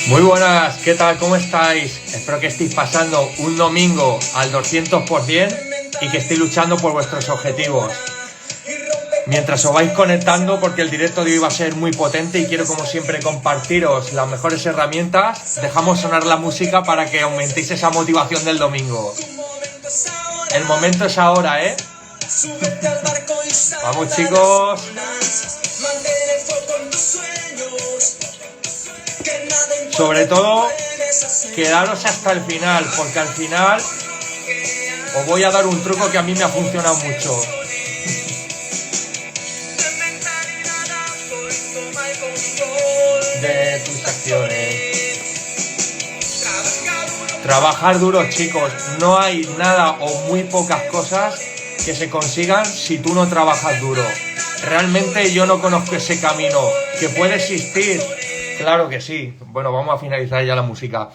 Muy buenas, ¿qué tal? ¿Cómo estáis? Espero que estéis pasando un domingo al 200% y que estéis luchando por vuestros objetivos. Mientras os vais conectando, porque el directo de hoy va a ser muy potente y quiero como siempre compartiros las mejores herramientas, dejamos sonar la música para que aumentéis esa motivación del domingo. El momento es ahora, ¿eh? Vamos, chicos. Sobre todo, quedaros hasta el final, porque al final os voy a dar un truco que a mí me ha funcionado mucho. De tus acciones. Trabajar duro, chicos. No hay nada o muy pocas cosas que se consigan si tú no trabajas duro. Realmente yo no conozco ese camino. ¿Que puede existir? Claro que sí. Bueno, vamos a finalizar ya la música.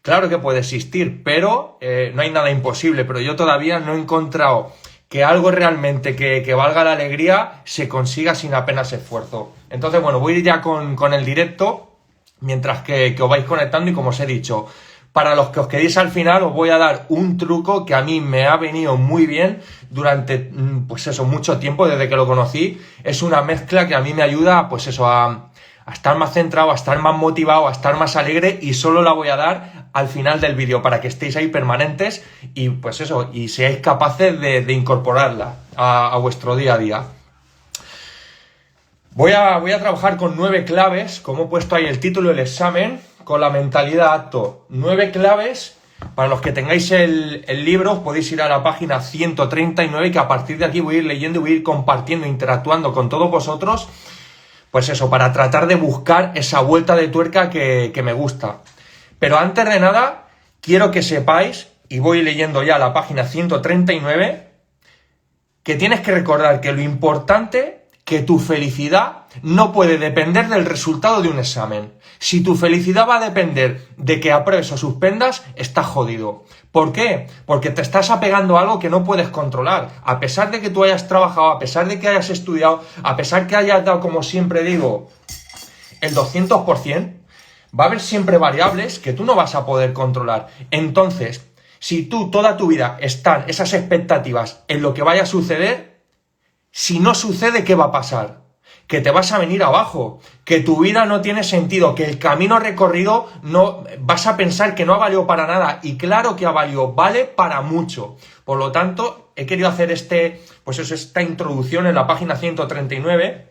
Claro que puede existir, pero no hay nada imposible. Pero yo todavía no he encontrado que algo realmente que valga la alegría se consiga sin apenas esfuerzo. Entonces, bueno, voy a ir ya con el directo, mientras que os vais conectando y como os he dicho, para los que os quedéis al final os voy a dar un truco que a mí me ha venido muy bien durante, pues eso, mucho tiempo desde que lo conocí. Es una mezcla que a mí me ayuda, pues eso, a estar más centrado, a estar más motivado, a estar más alegre, y solo la voy a dar al final del vídeo para que estéis ahí permanentes y pues eso, y seáis capaces de incorporarla a vuestro día a día. Voy a trabajar con 9 claves, como he puesto ahí el título del examen, con la mentalidad acto. 9 claves, para los que tengáis el libro, os podéis ir a la página 139, que a partir de aquí voy a ir leyendo y voy a ir compartiendo, interactuando con todos vosotros, pues eso, para tratar de buscar esa vuelta de tuerca que me gusta. Pero antes de nada, quiero que sepáis, y voy leyendo ya la página 139, que tienes que recordar que lo importante, que tu felicidad no puede depender del resultado de un examen. Si tu felicidad va a depender de que apruebes o suspendas, estás jodido. ¿Por qué? Porque te estás apegando a algo que no puedes controlar. A pesar de que tú hayas trabajado, a pesar de que hayas estudiado, a pesar que hayas dado, como siempre digo, el 200%, va a haber siempre variables que tú no vas a poder controlar. Entonces, si tú toda tu vida están esas expectativas en lo que vaya a suceder, si no sucede, ¿qué va a pasar? Que te vas a venir abajo, que tu vida no tiene sentido, que el camino recorrido no vas a pensar que no ha valido para nada, y claro que ha valido, vale para mucho. Por lo tanto, he querido hacer esta introducción en la página 139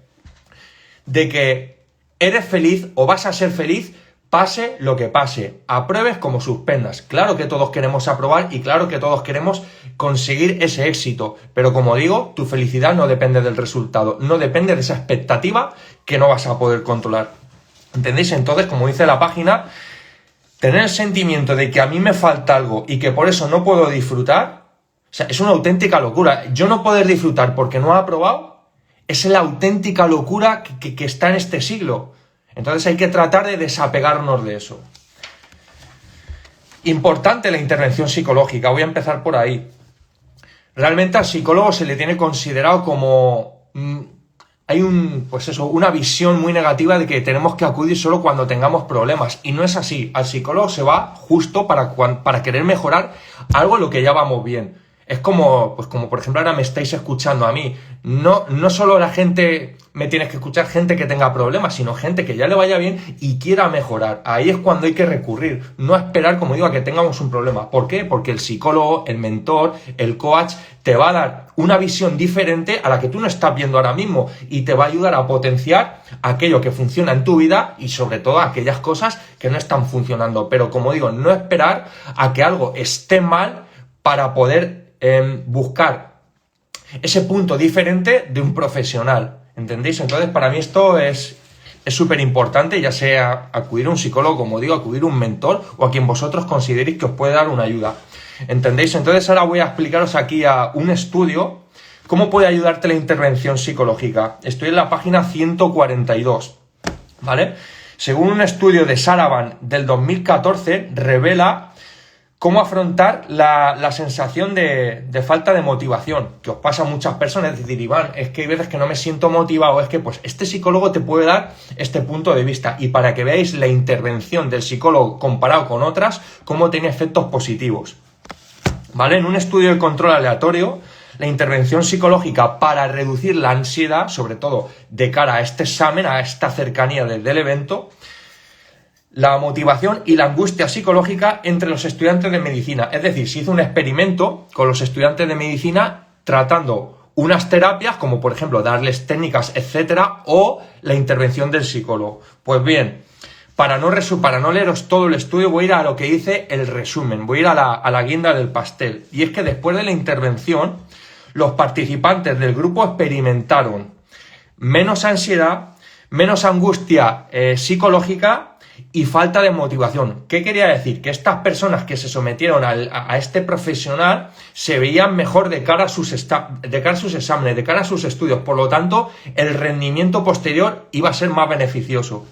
de que eres feliz o vas a ser feliz pase lo que pase, apruebes como suspendas. Claro que todos queremos aprobar y claro que todos queremos conseguir ese éxito, pero como digo, tu felicidad no depende del resultado, no depende de esa expectativa que no vas a poder controlar. ¿Entendéis? Entonces, como dice la página, tener el sentimiento de que a mí me falta algo y que por eso no puedo disfrutar, o sea, es una auténtica locura. Yo no poder disfrutar porque no he aprobado es la auténtica locura que está en este siglo. Entonces hay que tratar de desapegarnos de eso. Importante la intervención psicológica, voy a empezar por ahí. Realmente al psicólogo se le tiene considerado como... hay una visión muy negativa de que tenemos que acudir solo cuando tengamos problemas. Y no es así. Al psicólogo se va justo para querer mejorar algo en lo que ya vamos bien. Es como por ejemplo ahora me estáis escuchando a mí. No solo la gente me tienes que escuchar, gente que tenga problemas, sino gente que ya le vaya bien y quiera mejorar. Ahí es cuando hay que recurrir, no esperar, como digo, a que tengamos un problema. ¿Por qué? Porque el psicólogo, el mentor, el coach te va a dar una visión diferente a la que tú no estás viendo ahora mismo y te va a ayudar a potenciar aquello que funciona en tu vida y sobre todo aquellas cosas que no están funcionando. Pero como digo, no esperar a que algo esté mal para poder buscar ese punto diferente de un profesional, ¿entendéis? Entonces para mí esto es súper importante, ya sea acudir a un psicólogo, como digo, acudir a un mentor o a quien vosotros consideréis que os puede dar una ayuda, ¿entendéis? Entonces ahora voy a explicaros aquí a un estudio cómo puede ayudarte la intervención psicológica. Estoy en la página 142, ¿vale? Según un estudio de Saravan del 2014 revela cómo afrontar la sensación de falta de motivación, que os pasa a muchas personas. Es decir, Iván, es que hay veces que no me siento motivado, es que pues este psicólogo te puede dar este punto de vista, y para que veáis la intervención del psicólogo comparado con otras, cómo tiene efectos positivos. ¿Vale? En un estudio de control aleatorio, la intervención psicológica para reducir la ansiedad, sobre todo de cara a este examen, a esta cercanía del evento, la motivación y la angustia psicológica entre los estudiantes de medicina. Es decir, se hizo un experimento con los estudiantes de medicina tratando unas terapias, como por ejemplo darles técnicas, etcétera, o la intervención del psicólogo. Pues bien, para no leeros todo el estudio, voy a ir a lo que dice el resumen, voy a ir a la guinda del pastel. Y es que después de la intervención, los participantes del grupo experimentaron menos ansiedad, menos angustia psicológica y falta de motivación. ¿Qué quería decir? Que estas personas que se sometieron a este profesional se veían mejor de cara a sus exámenes, de cara a sus estudios. Por lo tanto, el rendimiento posterior iba a ser más beneficioso.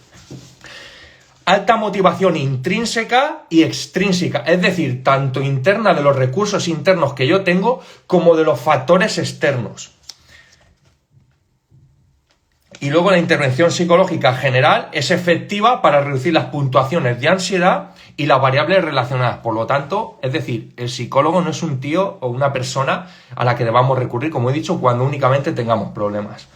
Alta motivación intrínseca y extrínseca, es decir, tanto interna de los recursos internos que yo tengo como de los factores externos. Y luego la intervención psicológica general es efectiva para reducir las puntuaciones de ansiedad y las variables relacionadas. Por lo tanto, es decir, el psicólogo no es un tío o una persona a la que debamos recurrir, como he dicho, cuando únicamente tengamos problemas.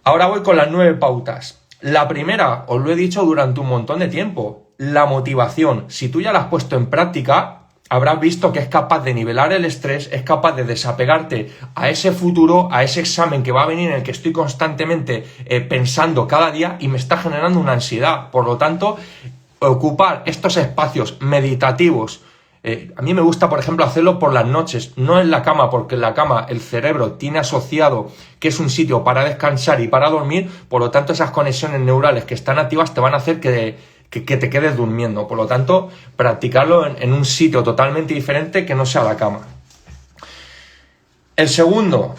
Ahora voy con las 9 pautas. La primera, os lo he dicho durante un montón de tiempo, la motivación. Si tú ya la has puesto en práctica, habrás visto que es capaz de nivelar el estrés, es capaz de desapegarte a ese futuro, a ese examen que va a venir en el que estoy constantemente pensando cada día y me está generando una ansiedad. Por lo tanto, ocupar estos espacios meditativos. A mí me gusta, por ejemplo, hacerlo por las noches, no en la cama, porque en la cama el cerebro tiene asociado que es un sitio para descansar y para dormir, por lo tanto esas conexiones neurales que están activas te van a hacer que te quedes durmiendo. Por lo tanto, practicarlo en un sitio totalmente diferente que no sea la cama. El segundo,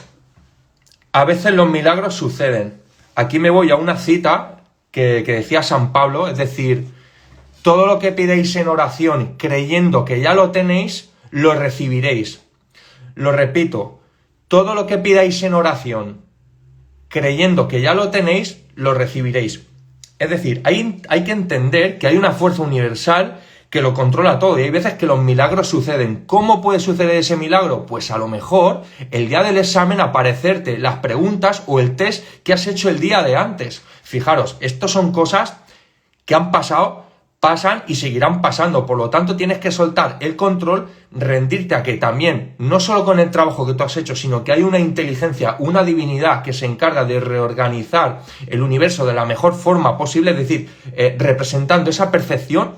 a veces los milagros suceden. Aquí me voy a una cita que decía San Pablo, es decir, todo lo que pidáis en oración creyendo que ya lo tenéis, lo recibiréis. Lo repito, todo lo que pidáis en oración creyendo que ya lo tenéis, lo recibiréis. Es decir, hay que entender que hay una fuerza universal que lo controla todo y hay veces que los milagros suceden. ¿Cómo puede suceder ese milagro? Pues a lo mejor el día del examen aparecerte las preguntas o el test que has hecho el día de antes. Fijaros, estas son cosas que han pasado, pasan y seguirán pasando. Por lo tanto, tienes que soltar el control, rendirte a que también, no solo con el trabajo que tú has hecho, sino que hay una inteligencia, una divinidad que se encarga de reorganizar el universo de la mejor forma posible, es decir, representando esa perfección,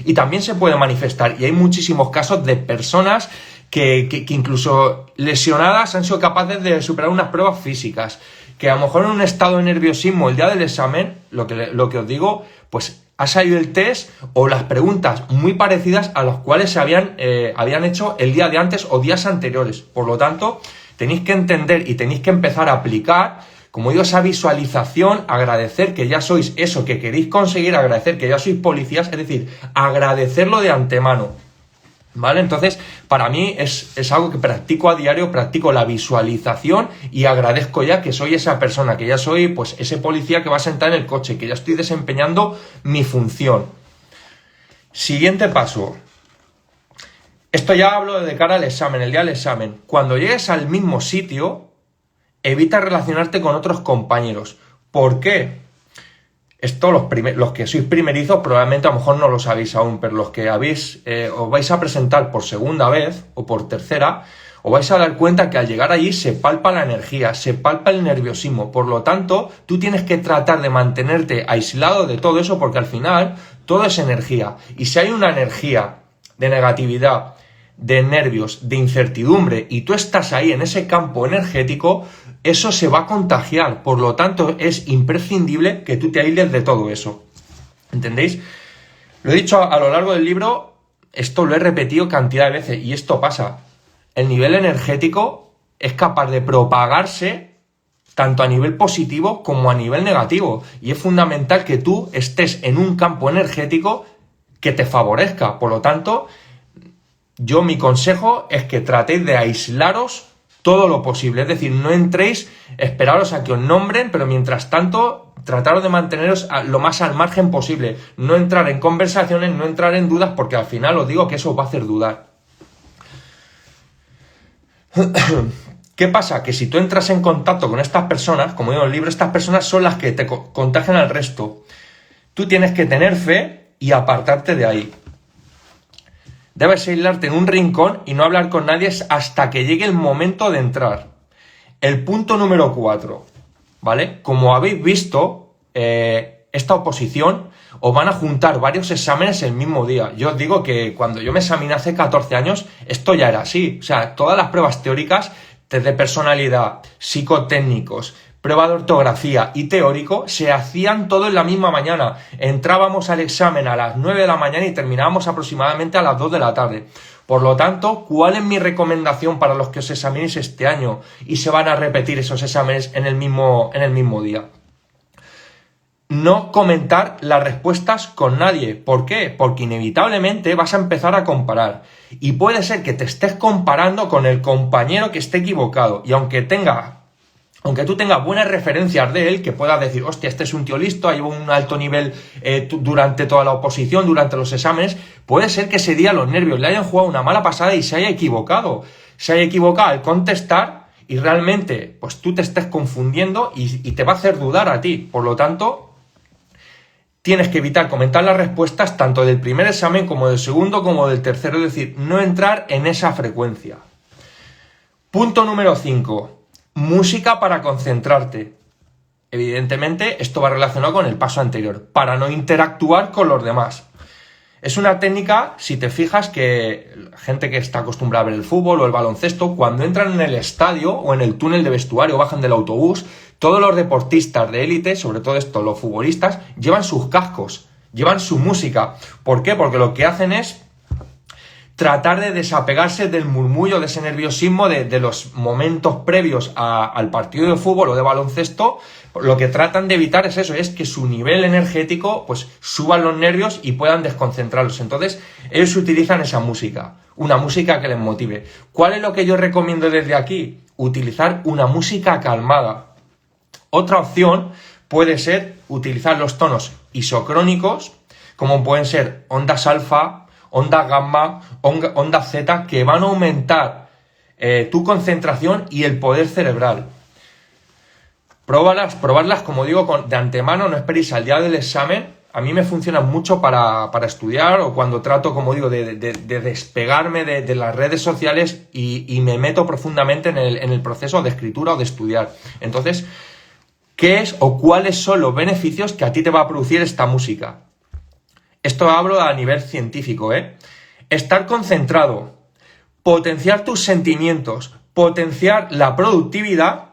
y también se puede manifestar. Y hay muchísimos casos de personas que incluso lesionadas han sido capaces de superar unas pruebas físicas, que a lo mejor en un estado de nerviosismo el día del examen, lo que os digo, pues ha salido el test o las preguntas muy parecidas a las cuales se habían hecho el día de antes o días anteriores. Por lo tanto, tenéis que entender y tenéis que empezar a aplicar, como digo, esa visualización, agradecer que ya sois eso que queréis conseguir, agradecer que ya sois policías, es decir, agradecerlo de antemano. ¿Vale? Entonces, para mí es algo que practico a diario, practico la visualización y agradezco ya que soy esa persona, que ya soy pues ese policía que va a sentar en el coche, que ya estoy desempeñando mi función. Siguiente paso. Esto ya hablo de cara al examen, el día del examen. Cuando llegues al mismo sitio, evita relacionarte con otros compañeros. ¿Por qué? Esto los que sois primerizos probablemente a lo mejor no lo sabéis aún, pero los que os vais a presentar por segunda vez o por tercera, os vais a dar cuenta que al llegar allí se palpa la energía, se palpa el nerviosismo. Por lo tanto, tú tienes que tratar de mantenerte aislado de todo eso porque al final todo es energía. Y si hay una energía de negatividad, de nervios, de incertidumbre y tú estás ahí en ese campo energético, eso se va a contagiar. Por lo tanto, es imprescindible que tú te aísles de todo eso. ¿Entendéis? Lo he dicho a lo largo del libro, esto lo he repetido cantidad de veces y esto pasa. El nivel energético es capaz de propagarse tanto a nivel positivo como a nivel negativo. Y es fundamental que tú estés en un campo energético que te favorezca. Por lo tanto, mi consejo es que tratéis de aislaros todo lo posible. Es decir, no entréis, esperaros a que os nombren, pero mientras tanto, trataros de manteneros lo más al margen posible. No entrar en conversaciones, no entrar en dudas, porque al final os digo que eso os va a hacer dudar. ¿Qué pasa? Que si tú entras en contacto con estas personas, como digo en el libro, estas personas son las que te contagian al resto. Tú tienes que tener fe y apartarte de ahí. Debes aislarte en un rincón y no hablar con nadie hasta que llegue el momento de entrar. El punto número 4, ¿vale? Como habéis visto, esta oposición os van a juntar varios exámenes el mismo día. Yo os digo que cuando yo me examiné hace 14 años, esto ya era así. O sea, todas las pruebas teóricas, test de personalidad, psicotécnicos, prueba de ortografía y teórico, se hacían todo en la misma mañana. Entrábamos al examen a las 9 de la mañana y terminábamos aproximadamente a las 2 de la tarde. Por lo tanto, ¿cuál es mi recomendación para los que os examinéis este año y se van a repetir esos exámenes en el mismo día? No comentar las respuestas con nadie. ¿Por qué? Porque inevitablemente vas a empezar a comparar. Y puede ser que te estés comparando con el compañero que esté equivocado. Y aunque tú tengas buenas referencias de él, que puedas decir, hostia, este es un tío listo, ha llevado un alto nivel durante toda la oposición, durante los exámenes, puede ser que ese día los nervios le hayan jugado una mala pasada y se haya equivocado. Se haya equivocado al contestar y realmente pues tú te estés confundiendo y te va a hacer dudar a ti. Por lo tanto, tienes que evitar comentar las respuestas tanto del primer examen como del segundo como del tercero, es decir, no entrar en esa frecuencia. Punto número 5. Música para concentrarte. Evidentemente, esto va relacionado con el paso anterior, para no interactuar con los demás. Es una técnica, si te fijas, que gente que está acostumbrada a ver el fútbol o el baloncesto, cuando entran en el estadio o en el túnel de vestuario, bajan del autobús, todos los deportistas de élite, sobre todo los futbolistas, llevan sus cascos, llevan su música. ¿Por qué? Porque lo que hacen es tratar de desapegarse del murmullo, de ese nerviosismo, de los momentos previos al partido de fútbol o de baloncesto. Lo que tratan de evitar es eso, es que su nivel energético pues suban los nervios y puedan desconcentrarlos. Entonces, ellos utilizan esa música, una música que les motive. ¿Cuál es lo que yo recomiendo desde aquí? Utilizar una música calmada. Otra opción puede ser utilizar los tonos isocrónicos, como pueden ser ondas alfa, ondas gamma, ondas zeta, que van a aumentar tu concentración y el poder cerebral. Probarlas, como digo, de antemano, no esperéis al día del examen. A mí me funcionan mucho para estudiar o cuando trato, como digo, de despegarme de las redes sociales y me meto profundamente en el proceso de escritura o de estudiar. Entonces, ¿qué es o cuáles son los beneficios que a ti te va a producir esta música? Esto hablo a nivel científico, Estar concentrado, potenciar tus sentimientos, potenciar la productividad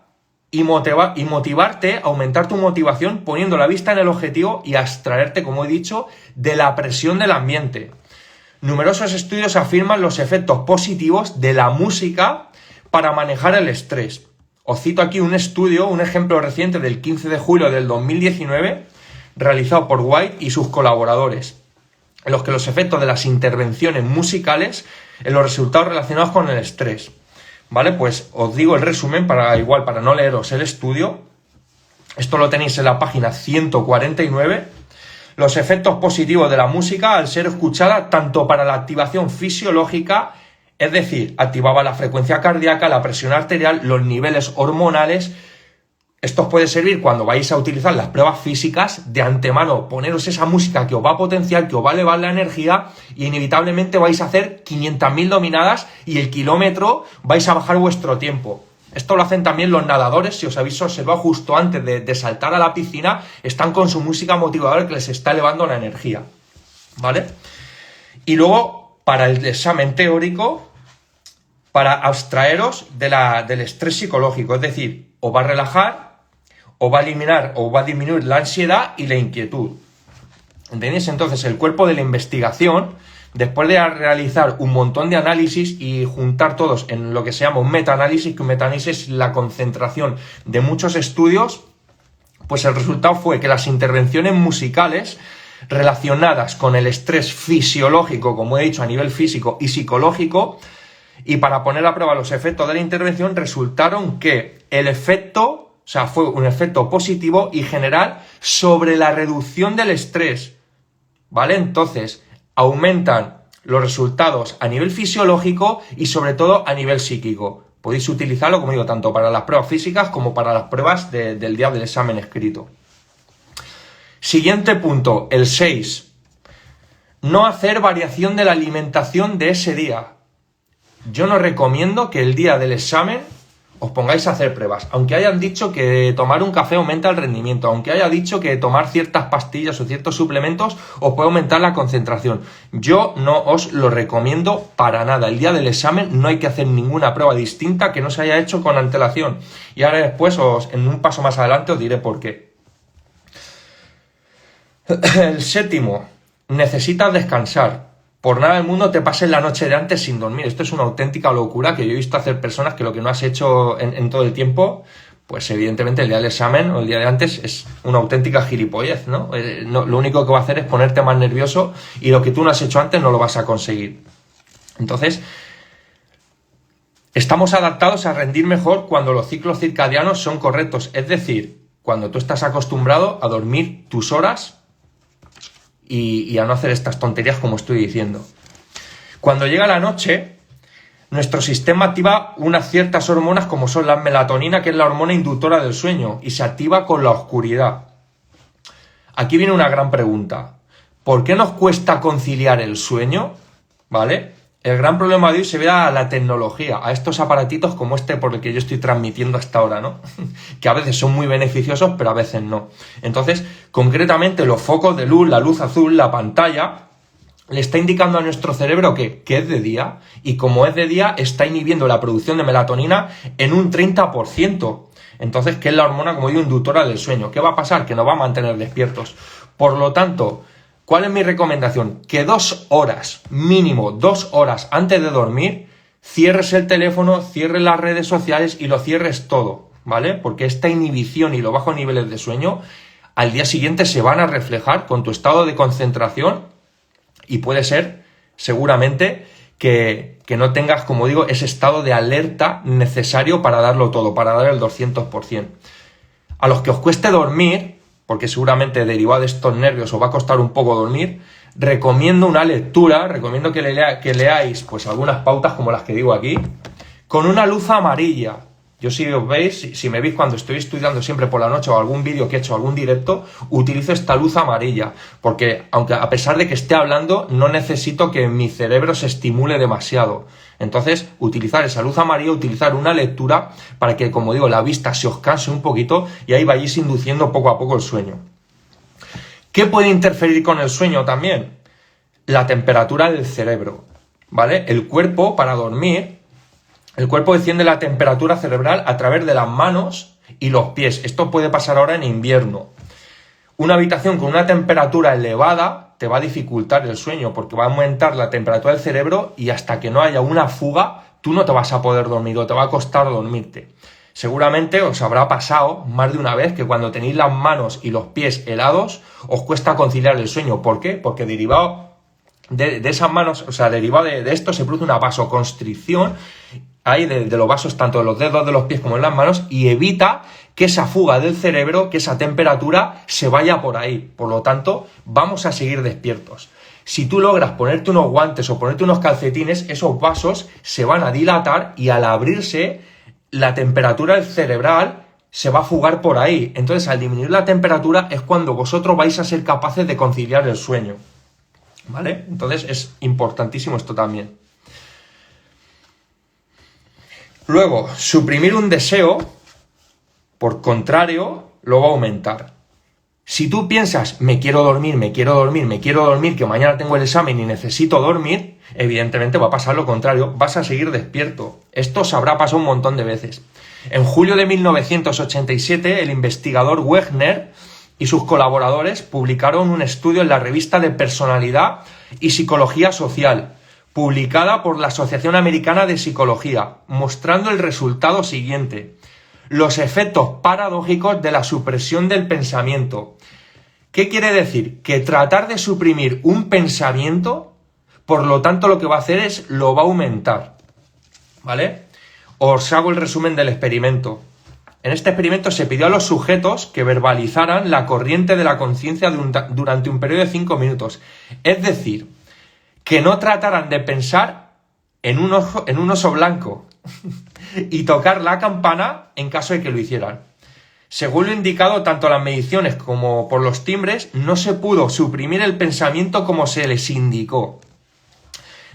y motivarte, aumentar tu motivación poniendo la vista en el objetivo y abstraerte, como he dicho, de la presión del ambiente. Numerosos estudios afirman los efectos positivos de la música para manejar el estrés. Os cito aquí un ejemplo reciente del 15 de julio del 2019, realizado por White y sus colaboradores, en los que los efectos de las intervenciones musicales en los resultados relacionados con el estrés. ¿Vale? Pues os digo el resumen para no leeros el estudio. Esto lo tenéis en la página 149. Los efectos positivos de la música al ser escuchada tanto para la activación fisiológica, es decir, activaba la frecuencia cardíaca, la presión arterial, los niveles hormonales. Esto os puede servir cuando vais a utilizar las pruebas físicas, de antemano poneros esa música que os va a potenciar, que os va a elevar la energía y inevitablemente vais a hacer 500.000 dominadas y el kilómetro vais a bajar vuestro tiempo. Esto lo hacen también los nadadores, si os habéis observado justo antes de saltar a la piscina, están con su música motivadora que les está elevando la energía, ¿vale? Y luego, para el examen teórico, para abstraeros del estrés psicológico, es decir, os va a relajar, os va a eliminar o va a disminuir la ansiedad y la inquietud. ¿Entendéis? Entonces, el cuerpo de la investigación, después de realizar un montón de análisis y juntar todos en lo que se llama un metaanálisis, que un metaanálisis es la concentración de muchos estudios, pues el resultado fue que las intervenciones musicales relacionadas con el estrés fisiológico, como he dicho, a nivel físico y psicológico, y para poner a prueba los efectos de la intervención resultaron que el efecto, o sea, fue un efecto positivo y general sobre la reducción del estrés, ¿vale? Entonces, aumentan los resultados a nivel fisiológico y sobre todo a nivel psíquico. Podéis utilizarlo, como digo, tanto para las pruebas físicas como para las pruebas del día del examen escrito. Siguiente punto, el 6. No hacer variación de la alimentación de ese día. Yo no recomiendo que el día del examen os pongáis a hacer pruebas, aunque hayan dicho que tomar un café aumenta el rendimiento, aunque haya dicho que tomar ciertas pastillas o ciertos suplementos os puede aumentar la concentración. Yo no os lo recomiendo para nada. El día del examen no hay que hacer ninguna prueba distinta que no se haya hecho con antelación. Y ahora después, en un paso más adelante, os diré por qué. El 7. Necesitas descansar. Por nada del mundo te pases la noche de antes sin dormir. Esto es una auténtica locura que yo he visto hacer personas que lo que no has hecho en todo el tiempo, pues evidentemente el día del examen o el día de antes es una auténtica gilipollez, ¿no? Lo único que va a hacer es ponerte más nervioso y lo que tú no has hecho antes no lo vas a conseguir. Entonces, estamos adaptados a rendir mejor cuando los ciclos circadianos son correctos. Es decir, cuando tú estás acostumbrado a dormir tus horas y a no hacer estas tonterías como estoy diciendo. Cuando llega la noche, nuestro sistema activa unas ciertas hormonas como son la melatonina, que es la hormona inductora del sueño, y se activa con la oscuridad. Aquí viene una gran pregunta. ¿Por qué nos cuesta conciliar el sueño? ¿Vale? El gran problema de hoy se ve a la tecnología, a estos aparatitos como este por el que yo estoy transmitiendo hasta ahora, ¿no? Que a veces son muy beneficiosos, pero a veces no. Entonces, concretamente, los focos de luz, la luz azul, la pantalla, le está indicando a nuestro cerebro que es de día, y como es de día, está inhibiendo la producción de melatonina en un 30%. Entonces, ¿qué es la hormona, como digo, inductora del sueño? ¿Qué va a pasar? Que nos va a mantener despiertos. Por lo tanto, ¿cuál es mi recomendación? Que 2 horas, mínimo 2 horas antes de dormir, cierres el teléfono, cierres las redes sociales y lo cierres todo, ¿vale? Porque esta inhibición y los bajos niveles de sueño al día siguiente se van a reflejar con tu estado de concentración y puede ser, seguramente, que no tengas, como digo, ese estado de alerta necesario para darlo todo, para dar el 200%. A los que os cueste dormir, porque seguramente derivado de estos nervios os va a costar un poco dormir, recomiendo una lectura, recomiendo que leáis pues algunas pautas como las que digo aquí, con una luz amarilla. Yo si os veis, si me veis cuando estoy estudiando siempre por la noche o algún vídeo que he hecho, algún directo, utilizo esta luz amarilla, porque aunque a pesar de que esté hablando, no necesito que mi cerebro se estimule demasiado. Entonces, utilizar esa luz amarilla, utilizar una lectura para que, como digo, la vista se os canse un poquito y ahí vayáis induciendo poco a poco el sueño. ¿Qué puede interferir con el sueño también? La temperatura del cerebro, ¿vale? El cuerpo, para dormir, el cuerpo desciende la temperatura cerebral a través de las manos y los pies. Esto puede pasar ahora en invierno. Una habitación con una temperatura elevada te va a dificultar el sueño porque va a aumentar la temperatura del cerebro y hasta que no haya una fuga, tú no te vas a poder dormir o te va a costar dormirte. Seguramente os habrá pasado más de una vez que cuando tenéis las manos y los pies helados os cuesta conciliar el sueño. ¿Por qué? Porque derivado de esas manos, o sea, derivado de esto se produce una vasoconstricción ahí de los vasos, tanto de los dedos de los pies como en las manos, y evita que esa fuga del cerebro, que esa temperatura se vaya por ahí. Por lo tanto, vamos a seguir despiertos. Si tú logras ponerte unos guantes o ponerte unos calcetines, esos vasos se van a dilatar y al abrirse, la temperatura cerebral se va a fugar por ahí. Entonces, al disminuir la temperatura es cuando vosotros vais a ser capaces de conciliar el sueño, ¿vale? Entonces, es importantísimo esto también. Luego, suprimir un deseo, por contrario, lo va a aumentar. Si tú piensas, me quiero dormir, que mañana tengo el examen y necesito dormir, evidentemente va a pasar lo contrario, vas a seguir despierto. Esto se habrá pasado un montón de veces. En julio de 1987, el investigador Wegner y sus colaboradores publicaron un estudio en la revista de Personalidad y Psicología Social, publicada por la Asociación Americana de Psicología, mostrando el resultado siguiente: los efectos paradójicos de la supresión del pensamiento. ¿Qué quiere decir? Que tratar de suprimir un pensamiento, por lo tanto, lo que va a hacer es lo va a aumentar, ¿vale? Os hago el resumen del experimento. En este experimento se pidió a los sujetos que verbalizaran la corriente de la conciencia durante un periodo de 5 minutos. Es decir, que no trataran de pensar en un oso blanco y tocar la campana en caso de que lo hicieran. Según lo indicado tanto en las mediciones como por los timbres, no se pudo suprimir el pensamiento como se les indicó.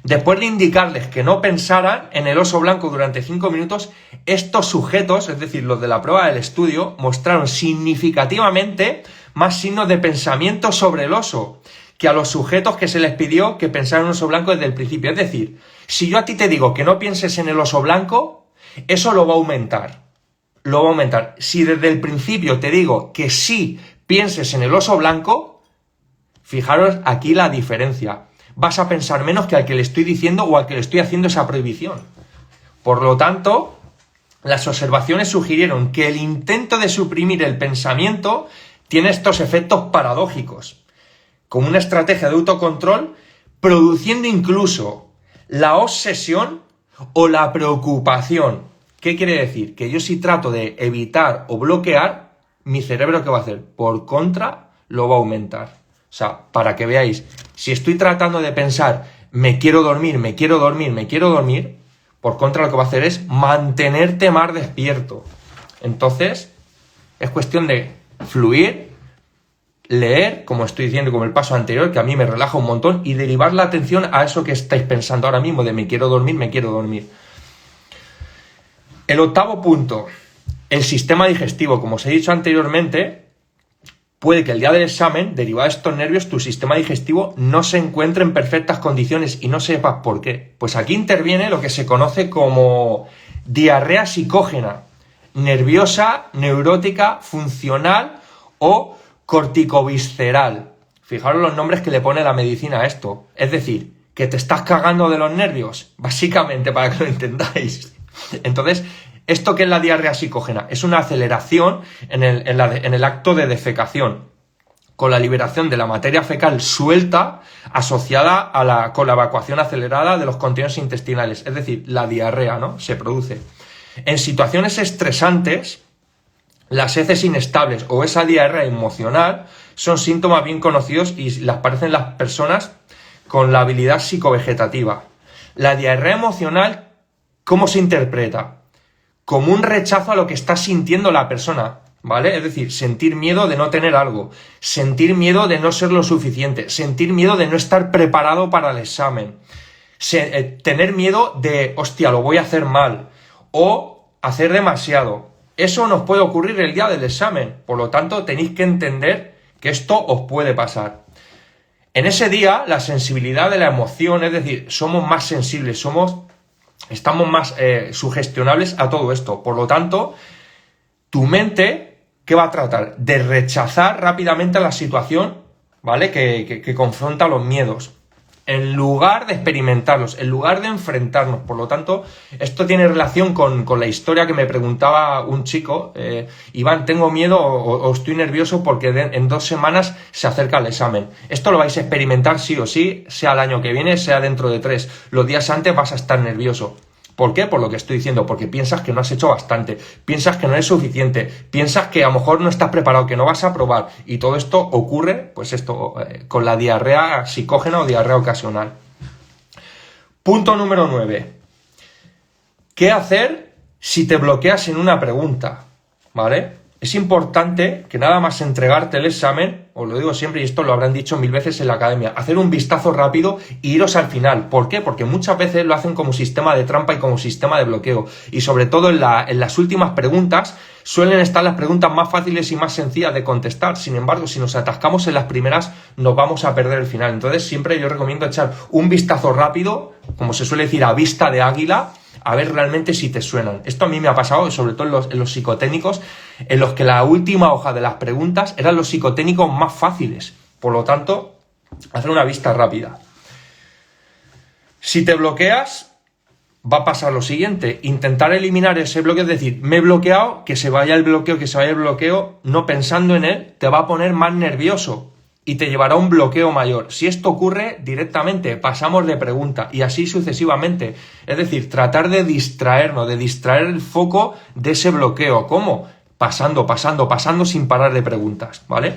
Después de indicarles que no pensaran en el oso blanco durante 5 minutos, estos sujetos, es decir, los de la prueba del estudio, mostraron significativamente más signos de pensamiento sobre el oso que a los sujetos que se les pidió que pensaran en el oso blanco desde el principio. Es decir, si yo a ti te digo que no pienses en el oso blanco, eso lo va a aumentar. Lo va a aumentar. Si desde el principio te digo que sí pienses en el oso blanco, fijaros aquí la diferencia. Vas a pensar menos que al que le estoy diciendo o al que le estoy haciendo esa prohibición. Por lo tanto, las observaciones sugirieron que el intento de suprimir el pensamiento tiene estos efectos paradójicos, como una estrategia de autocontrol, produciendo incluso la obsesión o la preocupación. ¿Qué quiere decir? Que yo si trato de evitar o bloquear, mi cerebro ¿qué va a hacer? Por contra, lo va a aumentar. O sea, para que veáis, si estoy tratando de pensar, me quiero dormir, por contra lo que va a hacer es mantenerte más despierto. Entonces, es cuestión de fluir, leer, como estoy diciendo, como el paso anterior, que a mí me relaja un montón, y derivar la atención a eso que estáis pensando ahora mismo, de me quiero dormir. El octavo punto, el sistema digestivo. Como os he dicho anteriormente, puede que el día del examen, derivado de estos nervios, tu sistema digestivo no se encuentre en perfectas condiciones y no sepas por qué. Pues aquí interviene lo que se conoce como diarrea psicógena, nerviosa, neurótica, funcional o corticovisceral. Fijaros los nombres que le pone la medicina a esto. Es decir, que te estás cagando de los nervios, básicamente, para que lo entendáis. Entonces, ¿esto qué es la diarrea psicógena? Es una aceleración en el acto de defecación, con la liberación de la materia fecal suelta asociada con la evacuación acelerada de los contenidos intestinales. Es decir, la diarrea, ¿no? Se produce. En situaciones estresantes, las heces inestables o esa diarrea emocional son síntomas bien conocidos y las padecen las personas con la habilidad psicovegetativa. La diarrea emocional, ¿cómo se interpreta? Como un rechazo a lo que está sintiendo la persona, ¿vale? Es decir, sentir miedo de no tener algo, sentir miedo de no ser lo suficiente, sentir miedo de no estar preparado para el examen, tener miedo de, hostia, lo voy a hacer mal, o hacer demasiado. Eso nos puede ocurrir el día del examen, por lo tanto tenéis que entender que esto os puede pasar. En ese día, la sensibilidad de la emoción, es decir, somos más sensibles, estamos más sugestionables a todo esto. Por lo tanto, tu mente, ¿qué va a tratar? De rechazar rápidamente la situación, ¿vale? Que confronta los miedos, en lugar de experimentarlos, en lugar de enfrentarnos. Por lo tanto, esto tiene relación con la historia que me preguntaba un chico. Iván, tengo miedo o estoy nervioso porque en 2 semanas se acerca el examen. Esto lo vais a experimentar sí o sí, sea el año que viene, sea dentro de 3. Los días antes vas a estar nervioso. ¿Por qué? Por lo que estoy diciendo, porque piensas que no has hecho bastante, piensas que no es suficiente, piensas que a lo mejor no estás preparado, que no vas a aprobar, y todo esto ocurre, pues esto, con la diarrea psicógena o diarrea ocasional. Punto número 9. ¿Qué hacer si te bloqueas en una pregunta? ¿Vale? Es importante que nada más entregarte el examen, os lo digo siempre y esto lo habrán dicho 1000 veces en la academia, hacer un vistazo rápido e iros al final. ¿Por qué? Porque muchas veces lo hacen como sistema de trampa y como sistema de bloqueo. Y sobre todo en las últimas preguntas suelen estar las preguntas más fáciles y más sencillas de contestar. Sin embargo, si nos atascamos en las primeras, nos vamos a perder el final. Entonces siempre yo recomiendo echar un vistazo rápido, como se suele decir, a vista de águila, a ver realmente si te suenan. Esto a mí me ha pasado, sobre todo en los psicotécnicos, en los que la última hoja de las preguntas eran los psicotécnicos más fáciles. Por lo tanto, hacer una vista rápida. Si te bloqueas, va a pasar lo siguiente: intentar eliminar ese bloqueo, es decir, me he bloqueado, que se vaya el bloqueo, que se vaya el bloqueo, no pensando en él, te va a poner más nervioso y te llevará a un bloqueo mayor. Si esto ocurre, directamente pasamos de pregunta y así sucesivamente. Es decir, tratar de distraernos, de distraer el foco de ese bloqueo. ¿Cómo? Pasando sin parar de preguntas, ¿vale?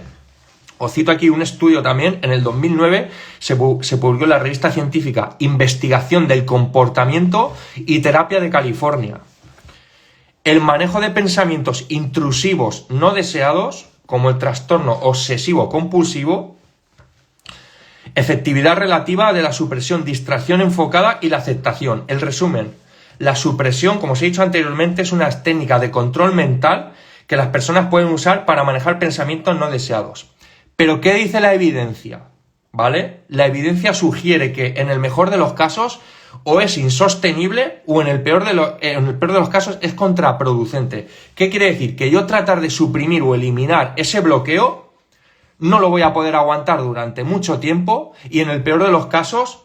Os cito aquí un estudio también. En el 2009 se publicó en la revista científica Investigación del Comportamiento y Terapia de California. El manejo de pensamientos intrusivos no deseados, como el trastorno obsesivo-compulsivo, efectividad relativa de la supresión, distracción enfocada y la aceptación. El resumen: la supresión, como os he dicho anteriormente, es una técnica de control mental que las personas pueden usar para manejar pensamientos no deseados. Pero ¿qué dice la evidencia? ¿Vale? La evidencia sugiere que en el mejor de los casos o es insostenible o en el peor de los casos es contraproducente. ¿Qué quiere decir? Que yo tratar de suprimir o eliminar ese bloqueo no lo voy a poder aguantar durante mucho tiempo y en el peor de los casos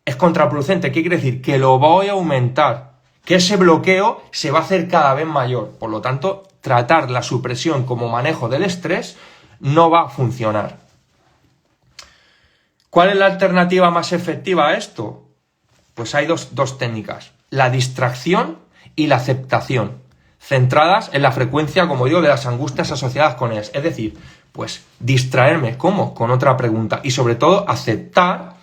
es contraproducente. ¿Qué quiere decir? Que lo voy a aumentar, que ese bloqueo se va a hacer cada vez mayor. Por lo tanto, tratar la supresión como manejo del estrés no va a funcionar. ¿Cuál es la alternativa más efectiva a esto? Pues hay dos técnicas: la distracción y la aceptación, centradas en la frecuencia, como digo, de las angustias asociadas con ellas. Es decir, pues distraerme, ¿cómo? Con otra pregunta. Y sobre todo, aceptar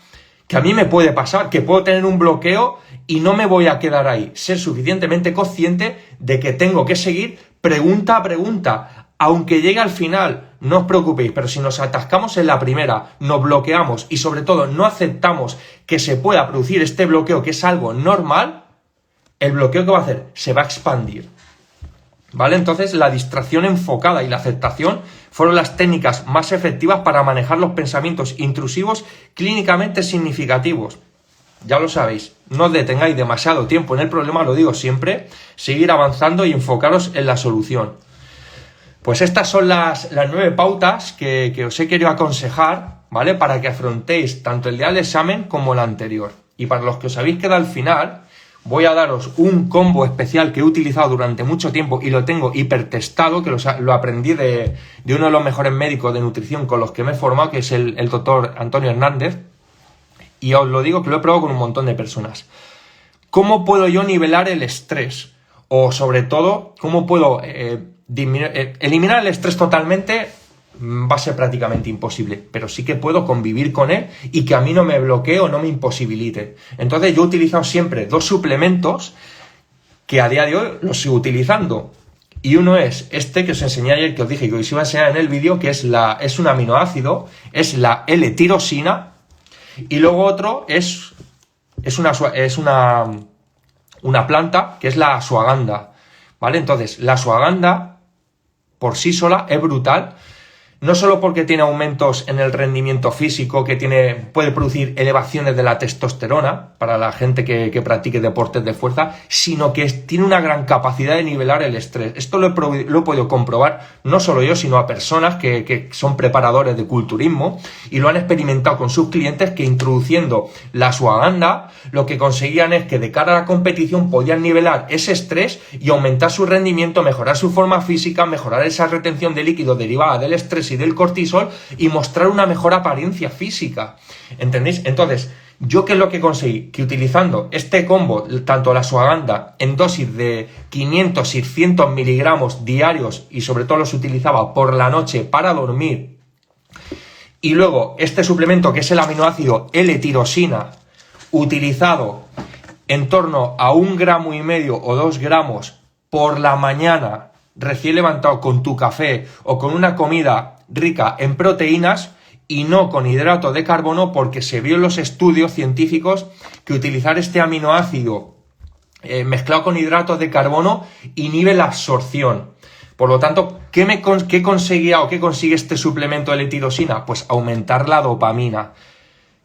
que a mí me puede pasar, que puedo tener un bloqueo y no me voy a quedar ahí. Ser suficientemente consciente de que tengo que seguir pregunta a pregunta. Aunque llegue al final, no os preocupéis, pero si nos atascamos en la primera, nos bloqueamos y sobre todo no aceptamos que se pueda producir este bloqueo, que es algo normal, el bloqueo que va a hacer se va a expandir. ¿Vale? Entonces, la distracción enfocada y la aceptación fueron las técnicas más efectivas para manejar los pensamientos intrusivos clínicamente significativos. Ya lo sabéis, no os detengáis demasiado tiempo en el problema, lo digo siempre, seguir avanzando y enfocaros en la solución. Pues estas son las 9 pautas que os he querido aconsejar, ¿vale? Para que afrontéis tanto el día del examen como el anterior. Y para los que os habéis quedado al final, voy a daros un combo especial que he utilizado durante mucho tiempo y lo tengo hipertestado, que lo aprendí de uno de los mejores médicos de nutrición con los que me he formado, que es el doctor Antonio Hernández. Y os lo digo que lo he probado con un montón de personas. ¿Cómo puedo yo nivelar el estrés? O sobre todo, ¿cómo puedo eliminar el estrés totalmente? Va a ser prácticamente imposible, pero sí que puedo convivir con él y que a mí no me bloquee o no me imposibilite. Entonces yo he utilizado siempre 2 suplementos que a día de hoy los sigo utilizando. Y uno es este que os enseñé ayer, que os dije que os iba a enseñar en el vídeo, que es un aminoácido, es la L-tirosina. Y luego otro es una planta que es la asuaganda, ¿vale? Entonces, la asuaganda por sí sola es brutal, no solo porque tiene aumentos en el rendimiento físico, puede producir elevaciones de la testosterona para la gente que practique deportes de fuerza, sino que tiene una gran capacidad de nivelar el estrés. Esto lo he podido comprobar no solo yo, sino a personas que son preparadores de culturismo y lo han experimentado con sus clientes, que introduciendo la asuaganda lo que conseguían es que de cara a la competición podían nivelar ese estrés y aumentar su rendimiento, mejorar su forma física, mejorar esa retención de líquido derivada del estrés y del cortisol y mostrar una mejor apariencia física. ¿Entendéis? Entonces, ¿yo qué es lo que conseguí? Que utilizando este combo, tanto la asuaganda en dosis de 500-600 miligramos diarios, y sobre todo los utilizaba por la noche para dormir, y luego este suplemento que es el aminoácido L-tirosina, utilizado en torno a 1,5 gramos o 2 gramos por la mañana, recién levantado con tu café o con una comida rica en proteínas y no con hidrato de carbono, porque se vio en los estudios científicos que utilizar este aminoácido mezclado con hidratos de carbono inhibe la absorción. Por lo tanto, ¿qué conseguía o qué consigue este suplemento de L-tirosina? Pues aumentar la dopamina.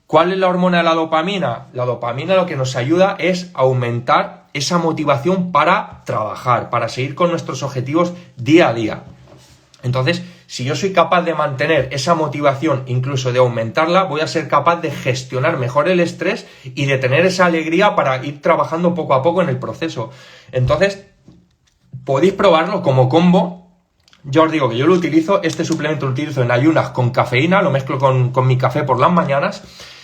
¿Cuál es la hormona de la dopamina? La dopamina lo que nos ayuda es aumentar esa motivación para trabajar, para seguir con nuestros objetivos día a día. Entonces, si yo soy capaz de mantener esa motivación, incluso de aumentarla, voy a ser capaz de gestionar mejor el estrés y de tener esa alegría para ir trabajando poco a poco en el proceso. Entonces, podéis probarlo como combo. Yo os digo que yo lo utilizo, este suplemento lo utilizo en ayunas con cafeína, lo mezclo con mi café por las mañanas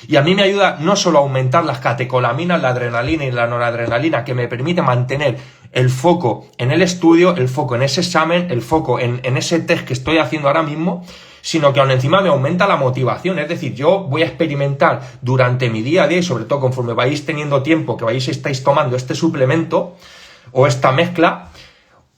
y a mí me ayuda no solo a aumentar las catecolaminas, la adrenalina y la noradrenalina, que me permite mantener el foco en el estudio, el foco en ese examen, el foco en ese test que estoy haciendo ahora mismo, sino que aún encima me aumenta la motivación. Es decir, yo voy a experimentar durante mi día a día y sobre todo conforme vais teniendo tiempo que estáis tomando este suplemento o esta mezcla.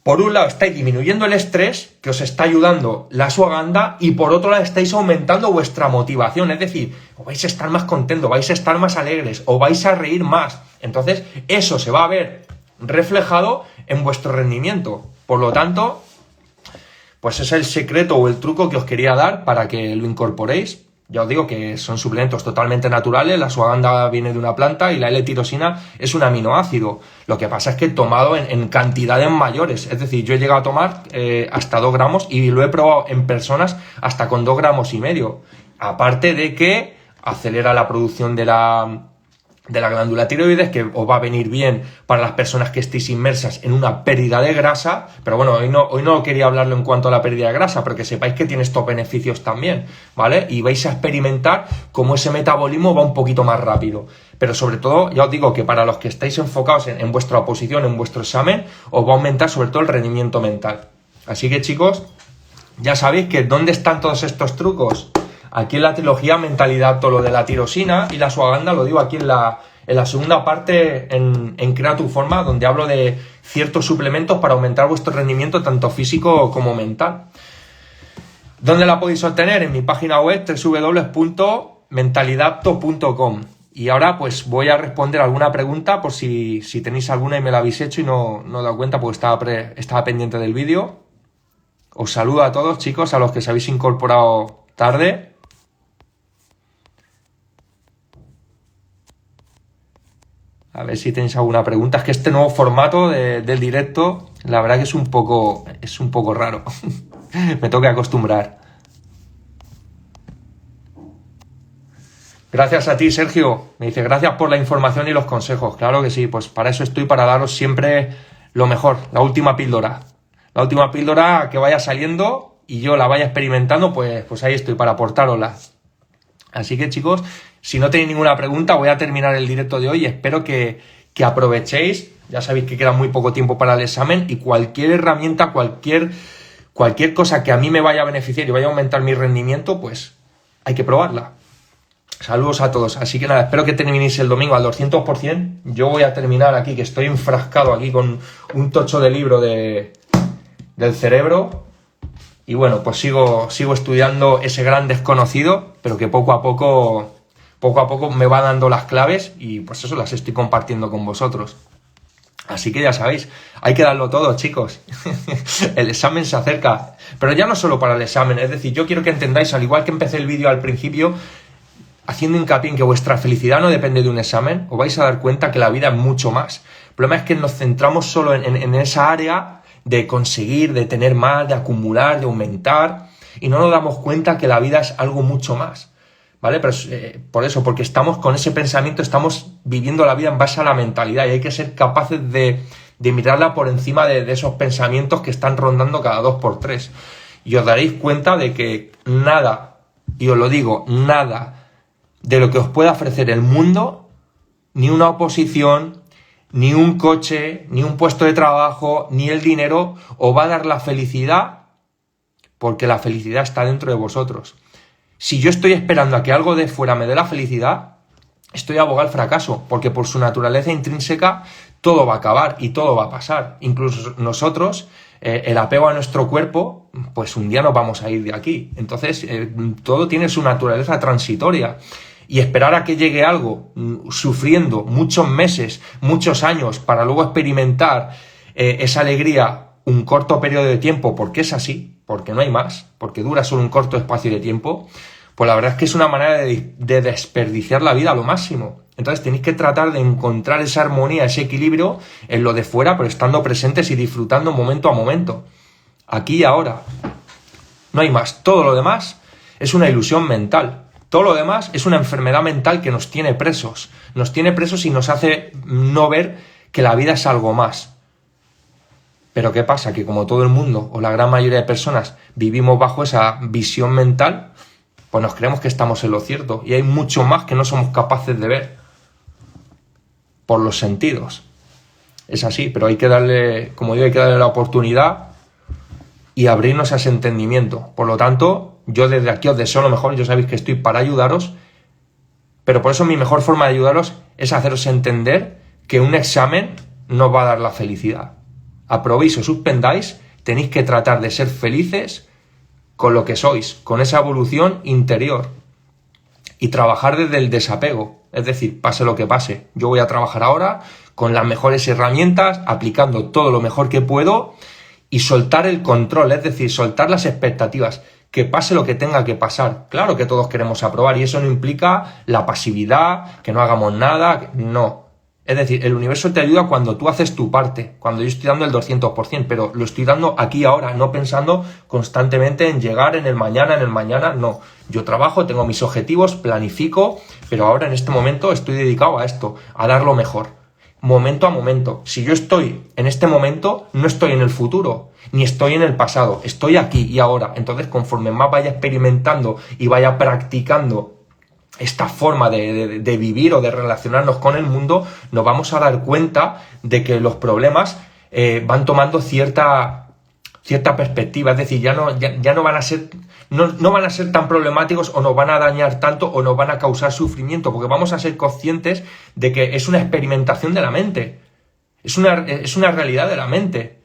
Por un lado estáis disminuyendo el estrés, que os está ayudando la ashwagandha, y por otro lado estáis aumentando vuestra motivación, es decir, os vais a estar más contentos, vais a estar más alegres, o vais a reír más. Entonces, eso se va a ver reflejado en vuestro rendimiento. Por lo tanto, pues ese es el secreto o el truco que os quería dar para que lo incorporéis. Ya os digo que son suplementos totalmente naturales, la ashwagandha viene de una planta y la L-tirosina es un aminoácido. Lo que pasa es que tomado en cantidades mayores, es decir, yo he llegado a tomar hasta 2 gramos y lo he probado en personas hasta con 2,5 gramos. Aparte de que acelera la producción de la glándula tiroides, que os va a venir bien para las personas que estéis inmersas en una pérdida de grasa, pero bueno, hoy no quería hablarlo en cuanto a la pérdida de grasa, pero que sepáis que tiene estos beneficios también, ¿vale? Y vais a experimentar cómo ese metabolismo va un poquito más rápido, pero sobre todo, ya os digo que para los que estáis enfocados en vuestra oposición, en vuestro examen, os va a aumentar sobre todo el rendimiento mental. Así que chicos, ya sabéis que ¿dónde están todos estos trucos? Aquí en la trilogía Mentalidad, todo lo de la tirosina y la ashwagandha, lo digo aquí en la segunda parte en Crea tu Forma, donde hablo de ciertos suplementos para aumentar vuestro rendimiento tanto físico como mental. ¿Dónde la podéis obtener? En mi página web www.mentalidadapto.com. Y ahora pues voy a responder alguna pregunta por si tenéis alguna y me la habéis hecho y no he dado cuenta porque estaba pendiente del vídeo. Os saludo a todos, chicos, a los que se habéis incorporado tarde. A ver si tenéis alguna pregunta. Es que este nuevo formato del directo, la verdad que es un poco raro. Me tengo que acostumbrar. Gracias a ti, Sergio. Me dice, gracias por la información y los consejos. Claro que sí, pues para eso estoy, para daros siempre lo mejor, la última píldora. La última píldora que vaya saliendo y yo la vaya experimentando, pues ahí estoy para aportárosla. Así que chicos, si no tenéis ninguna pregunta, voy a terminar el directo de hoy. Espero que aprovechéis. Ya sabéis que queda muy poco tiempo para el examen y cualquier herramienta, cualquier cosa que a mí me vaya a beneficiar y vaya a aumentar mi rendimiento, pues hay que probarla. Saludos a todos. Así que nada, espero que terminéis el domingo al 200%. Yo voy a terminar aquí, que estoy enfrascado aquí con un tocho de libro del cerebro. Y bueno, pues sigo estudiando ese gran desconocido, pero que poco a poco me va dando las claves y pues eso las estoy compartiendo con vosotros. Así que ya sabéis, hay que darlo todo, chicos. El examen se acerca, pero ya no solo para el examen, es decir, yo quiero que entendáis, al igual que empecé el vídeo al principio, haciendo hincapié en que vuestra felicidad no depende de un examen, os vais a dar cuenta que la vida es mucho más. El problema es que nos centramos solo en esa área de conseguir, de tener más, de acumular, de aumentar, y no nos damos cuenta que la vida es algo mucho más, ¿vale? Pero por eso, porque estamos con ese pensamiento, estamos viviendo la vida en base a la mentalidad y hay que ser capaces de mirarla por encima de esos pensamientos que están rondando cada 2x3. Y os daréis cuenta de que nada, y os lo digo, nada de lo que os pueda ofrecer el mundo, ni una oposición, ni un coche, ni un puesto de trabajo, ni el dinero, os va a dar la felicidad, porque la felicidad está dentro de vosotros. Si yo estoy esperando a que algo de fuera me dé la felicidad, estoy abogado al fracaso, porque por su naturaleza intrínseca todo va a acabar y todo va a pasar. Incluso nosotros, el apego a nuestro cuerpo, pues un día nos vamos a ir de aquí. Entonces, todo tiene su naturaleza transitoria. Y esperar a que llegue algo sufriendo muchos meses, muchos años, para luego experimentar esa alegría un corto periodo de tiempo, porque es así, porque no hay más, porque dura solo un corto espacio de tiempo, pues la verdad es que es una manera de desperdiciar la vida a lo máximo. Entonces tenéis que tratar de encontrar esa armonía, ese equilibrio en lo de fuera, pero estando presentes y disfrutando momento a momento, aquí y ahora. No hay más. Todo lo demás es una ilusión mental. Todo lo demás es una enfermedad mental que nos tiene presos. Nos tiene presos y nos hace no ver que la vida es algo más. Pero ¿qué pasa? Que como todo el mundo o la gran mayoría de personas vivimos bajo esa visión mental, pues nos creemos que estamos en lo cierto. Y hay mucho más que no somos capaces de ver por los sentidos. Es así, pero hay que darle, como digo, hay que darle la oportunidad y abrirnos a ese entendimiento. Por lo tanto, yo desde aquí os deseo lo mejor. Yo sabéis que estoy para ayudaros, pero por eso mi mejor forma de ayudaros es haceros entender que un examen no va a dar la felicidad. Aprobéis o suspendáis, tenéis que tratar de ser felices con lo que sois, con esa evolución interior y trabajar desde el desapego. Es decir, pase lo que pase, yo voy a trabajar ahora con las mejores herramientas, aplicando todo lo mejor que puedo y soltar el control, es decir, soltar las expectativas, que pase lo que tenga que pasar. Claro que todos queremos aprobar y eso no implica la pasividad, que no hagamos nada, no. Es decir, el universo te ayuda cuando tú haces tu parte, cuando yo estoy dando el 200%, pero lo estoy dando aquí y ahora, no pensando constantemente en llegar en el mañana, no. Yo trabajo, tengo mis objetivos, planifico, pero ahora en este momento estoy dedicado a esto, a dar lo mejor, momento a momento. Si yo estoy en este momento, no estoy en el futuro, ni estoy en el pasado, estoy aquí y ahora. Entonces, conforme más vaya experimentando y vaya practicando esta forma de vivir o de relacionarnos con el mundo, nos vamos a dar cuenta de que los problemas van tomando cierta perspectiva, es decir, ya no van a ser no van a ser tan problemáticos o nos van a dañar tanto o nos van a causar sufrimiento, porque vamos a ser conscientes de que es una experimentación de la mente, es una realidad de la mente.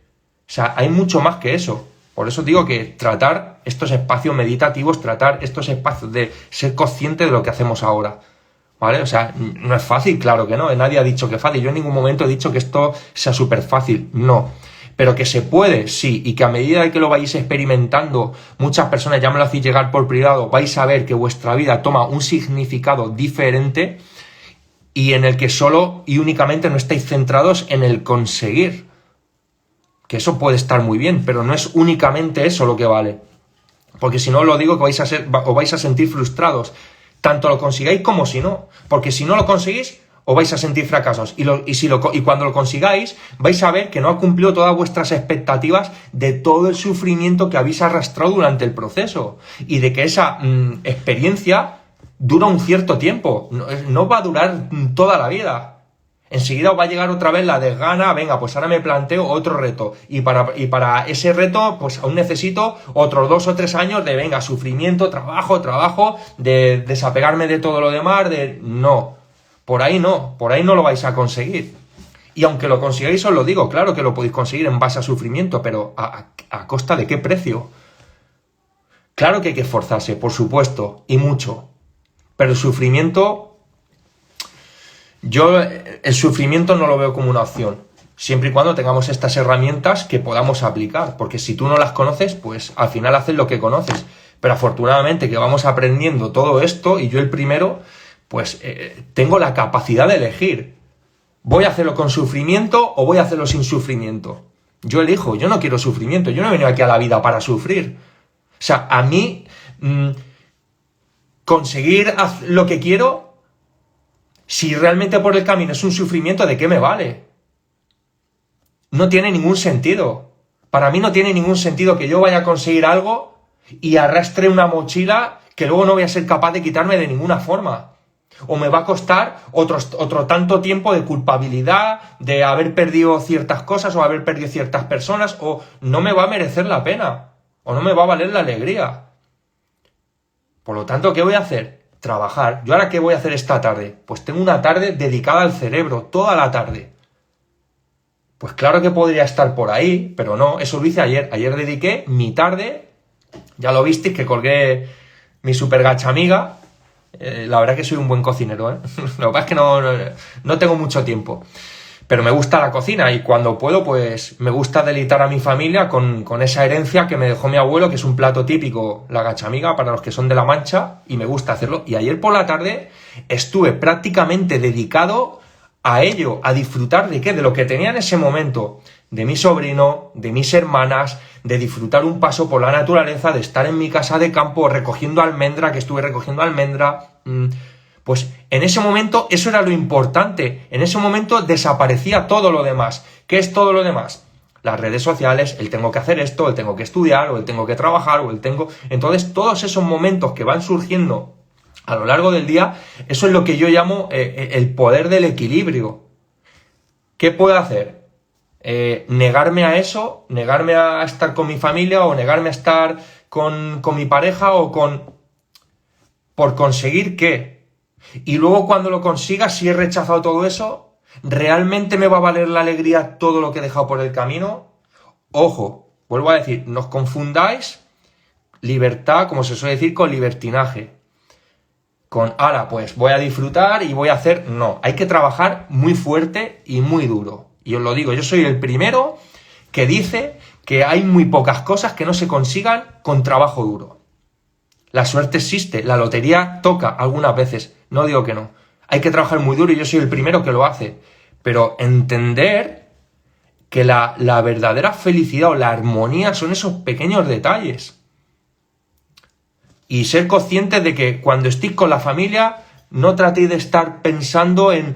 O sea, hay mucho más que eso. Por eso digo que tratar estos espacios meditativos, tratar estos espacios de ser consciente de lo que hacemos ahora, ¿vale? O sea, no es fácil, claro que no, nadie ha dicho que es fácil, yo en ningún momento he dicho que esto sea súper fácil, no. Pero que se puede, sí, y que a medida de que lo vais experimentando, muchas personas, ya me lo hacéis llegar por privado, vais a ver que vuestra vida toma un significado diferente y en el que solo y únicamente no estáis centrados en el conseguir. Que eso puede estar muy bien, pero no es únicamente eso lo que vale. Porque si no, lo digo que os vais a sentir frustrados. Tanto lo consigáis como si no. Porque si no lo conseguís, os vais a sentir fracasos. Y cuando lo consigáis, vais a ver que no ha cumplido todas vuestras expectativas de todo el sufrimiento que habéis arrastrado durante el proceso. Y de que esa experiencia dura un cierto tiempo. No va a durar toda la vida. Enseguida os va a llegar otra vez la desgana, venga, pues ahora me planteo otro reto. Y para ese reto, pues aún necesito otros 2 o 3 años de, venga, sufrimiento, trabajo, de desapegarme de todo lo demás, no. Por ahí no lo vais a conseguir. Y aunque lo consigáis, os lo digo, claro que lo podéis conseguir en base a sufrimiento, pero ¿a costa de qué precio? Claro que hay que esforzarse, por supuesto, y mucho. Pero el sufrimiento no lo veo como una opción, siempre y cuando tengamos estas herramientas que podamos aplicar, porque si tú no las conoces, pues al final haces lo que conoces, pero afortunadamente que vamos aprendiendo todo esto, y yo el primero, pues tengo la capacidad de elegir, ¿voy a hacerlo con sufrimiento o voy a hacerlo sin sufrimiento? Yo elijo, yo no quiero sufrimiento, yo no he venido aquí a la vida para sufrir. O sea, a mí conseguir lo que quiero, si realmente por el camino es un sufrimiento, ¿de qué me vale? No tiene ningún sentido. Para mí no tiene ningún sentido que yo vaya a conseguir algo y arrastre una mochila que luego no voy a ser capaz de quitarme de ninguna forma. O me va a costar otro tanto tiempo de culpabilidad, de haber perdido ciertas cosas o haber perdido ciertas personas, o no me va a merecer la pena, o no me va a valer la alegría. Por lo tanto, ¿qué voy a hacer? Trabajar. ¿Yo ahora qué voy a hacer esta tarde? Pues tengo una tarde dedicada al cerebro, toda la tarde. Pues claro que podría estar por ahí, pero no, eso lo hice ayer. Ayer dediqué mi tarde, ya lo visteis que colgué mi super gacha amiga. La verdad que soy un buen cocinero, ¿eh? Lo que pasa es que no tengo mucho tiempo. Pero me gusta la cocina y cuando puedo, pues me gusta deleitar a mi familia con esa herencia que me dejó mi abuelo, que es un plato típico, la gachamiga, para los que son de La Mancha, y me gusta hacerlo. Y ayer por la tarde estuve prácticamente dedicado a ello, a disfrutar ¿de qué? De lo que tenía en ese momento. de mi sobrino, de mis hermanas, de disfrutar un paseo por la naturaleza, de estar en mi casa de campo recogiendo almendra, que estuve recogiendo almendra. Pues en ese momento eso era lo importante. En ese momento desaparecía todo lo demás. ¿Qué es todo lo demás? Las redes sociales, el tengo que hacer esto, el tengo que estudiar, o el tengo que trabajar, o el tengo... Entonces, todos esos momentos que van surgiendo a lo largo del día, eso es lo que yo llamo el poder del equilibrio. ¿Qué puedo hacer? Negarme a eso, negarme a estar con mi familia, o negarme a estar con mi pareja, o ¿por conseguir qué? Y luego cuando lo consiga, si he rechazado todo eso, ¿realmente me va a valer la alegría todo lo que he dejado por el camino? Ojo, vuelvo a decir, no os confundáis libertad, como se suele decir, con libertinaje. Con, pues voy a disfrutar y voy a hacer... No, hay que trabajar muy fuerte y muy duro. Y os lo digo, yo soy el primero que dice que hay muy pocas cosas que no se consigan con trabajo duro. La suerte existe, la lotería toca algunas veces, no digo que no. Hay que trabajar muy duro y yo soy el primero que lo hace. Pero entender que la verdadera felicidad o la armonía son esos pequeños detalles. Y ser conscientes de que cuando estéis con la familia, no tratéis de estar pensando en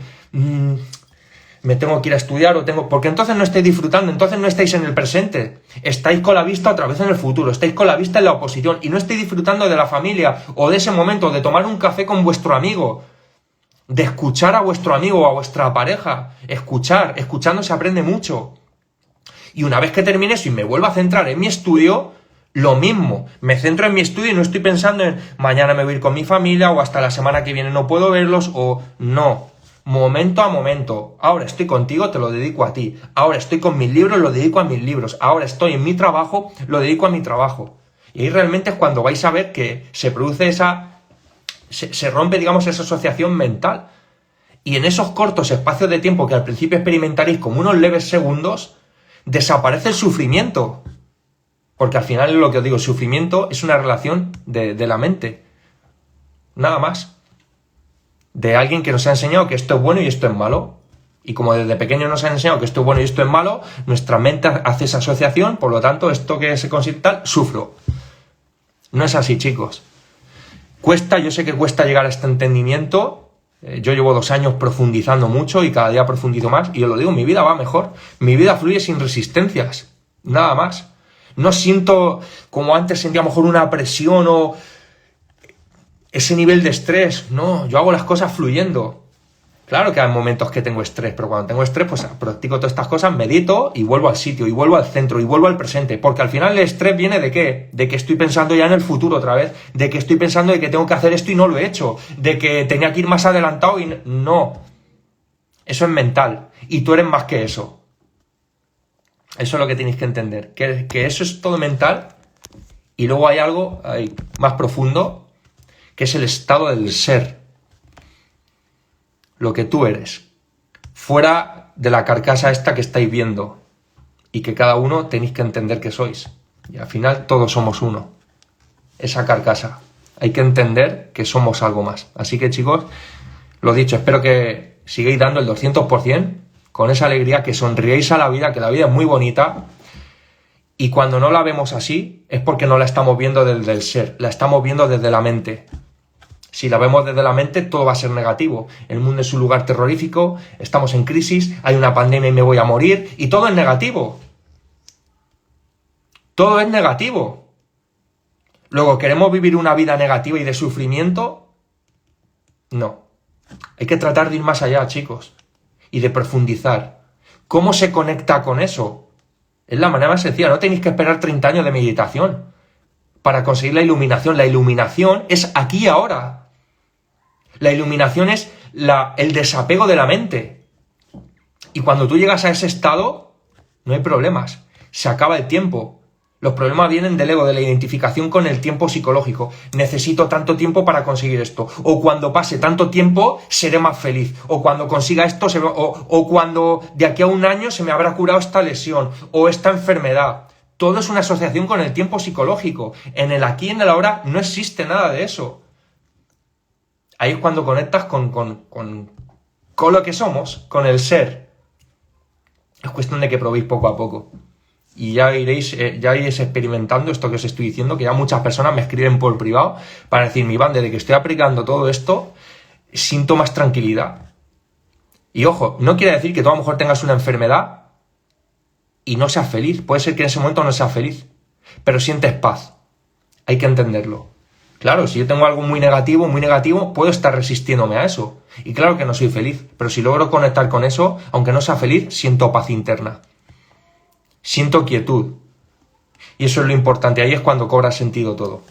me tengo que ir a estudiar o tengo... Porque entonces no estáis disfrutando, entonces no estáis en el presente. Estáis con la vista otra vez en el futuro, estáis con la vista en la oposición y no estáis disfrutando de la familia o de ese momento, de tomar un café con vuestro amigo, de escuchar a vuestro amigo o a vuestra pareja. Escuchando se aprende mucho. Y una vez que termine eso y me vuelvo a centrar en mi estudio... Lo mismo, me centro en mi estudio y no estoy pensando en mañana me voy a ir con mi familia o hasta la semana que viene no puedo verlos o no. Momento a momento. Ahora estoy contigo, te lo dedico a ti. Ahora estoy con mis libros, lo dedico a mis libros. Ahora estoy en mi trabajo, lo dedico a mi trabajo. Y ahí realmente es cuando vais a ver que se produce se rompe, digamos, esa asociación mental. Y en esos cortos espacios de tiempo que al principio experimentaréis como unos leves segundos, desaparece el sufrimiento. Porque al final es lo que os digo, el sufrimiento es una relación de la mente. Nada más. De alguien que nos ha enseñado que esto es bueno y esto es malo. Y como desde pequeño nos han enseñado que esto es bueno y esto es malo, nuestra mente hace esa asociación, por lo tanto, esto que se considera tal, sufro. No es así, chicos. Yo sé que cuesta llegar a este entendimiento. Yo llevo 2 años profundizando mucho y cada día profundizo más. Y os lo digo, mi vida va mejor. Mi vida fluye sin resistencias. Nada más. No siento como antes sentía a lo mejor una presión o ese nivel de estrés. No, yo hago las cosas fluyendo. Claro que hay momentos que tengo estrés, pero cuando tengo estrés pues practico todas estas cosas, medito y vuelvo al sitio, y vuelvo al centro, y vuelvo al presente. Porque al final el estrés viene ¿de qué? De que estoy pensando ya en el futuro otra vez, de que estoy pensando de que tengo que hacer esto y no lo he hecho, de que tenía que ir más adelantado y no. Eso es mental. Y tú eres más que eso. Eso es lo que tenéis que entender, que eso es todo mental y luego hay algo más profundo, que es el estado del ser, lo que tú eres, fuera de la carcasa esta que estáis viendo y que cada uno tenéis que entender que sois. Y al final todos somos uno, esa carcasa. Hay que entender que somos algo más. Así que chicos, lo dicho, espero que sigáis dando el 200%, con esa alegría, que sonríéis a la vida, que la vida es muy bonita, y cuando no la vemos así es porque no la estamos viendo desde el ser, la estamos viendo desde la mente. Si la vemos desde la mente, todo va a ser negativo. El mundo es un lugar terrorífico, estamos en crisis, hay una pandemia y me voy a morir, y todo es negativo. Todo es negativo. Luego, ¿queremos vivir una vida negativa y de sufrimiento? No. Hay que tratar de ir más allá, chicos. Y de profundizar. ¿Cómo se conecta con eso? Es la manera más sencilla. No tenéis que esperar 30 años de meditación para conseguir la iluminación. La iluminación es aquí y ahora. La iluminación es el desapego de la mente. Y cuando tú llegas a ese estado, no hay problemas. Se acaba el tiempo. Los problemas vienen del ego, de la identificación con el tiempo psicológico. Necesito tanto tiempo para conseguir esto. O cuando pase tanto tiempo, seré más feliz. O cuando consiga esto, o cuando de aquí a 1 año se me habrá curado esta lesión o esta enfermedad. Todo es una asociación con el tiempo psicológico. En el aquí y en el ahora no existe nada de eso. Ahí es cuando conectas con lo que somos, con el ser. Es cuestión de que probéis poco a poco. Y ya iréis experimentando esto que os estoy diciendo, que ya muchas personas me escriben por privado para decirme, Iván, desde que estoy aplicando todo esto, siento más tranquilidad. Y ojo, no quiere decir que tú a lo mejor tengas una enfermedad y no seas feliz. Puede ser que en ese momento no seas feliz, pero sientes paz. Hay que entenderlo. Claro, si yo tengo algo muy negativo, puedo estar resistiéndome a eso. Y claro que no soy feliz, pero si logro conectar con eso, aunque no sea feliz, siento paz interna. Siento quietud. Y eso es lo importante, ahí es cuando cobra sentido todo.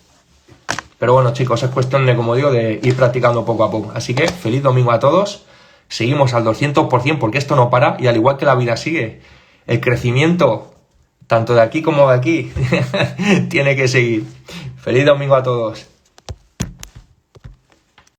Pero bueno, chicos, es cuestión de, como digo, de ir practicando poco a poco. Así que, feliz domingo a todos. Seguimos al 200% porque esto no para y al igual que la vida sigue, el crecimiento, tanto de aquí como de aquí, tiene que seguir. Feliz domingo a todos.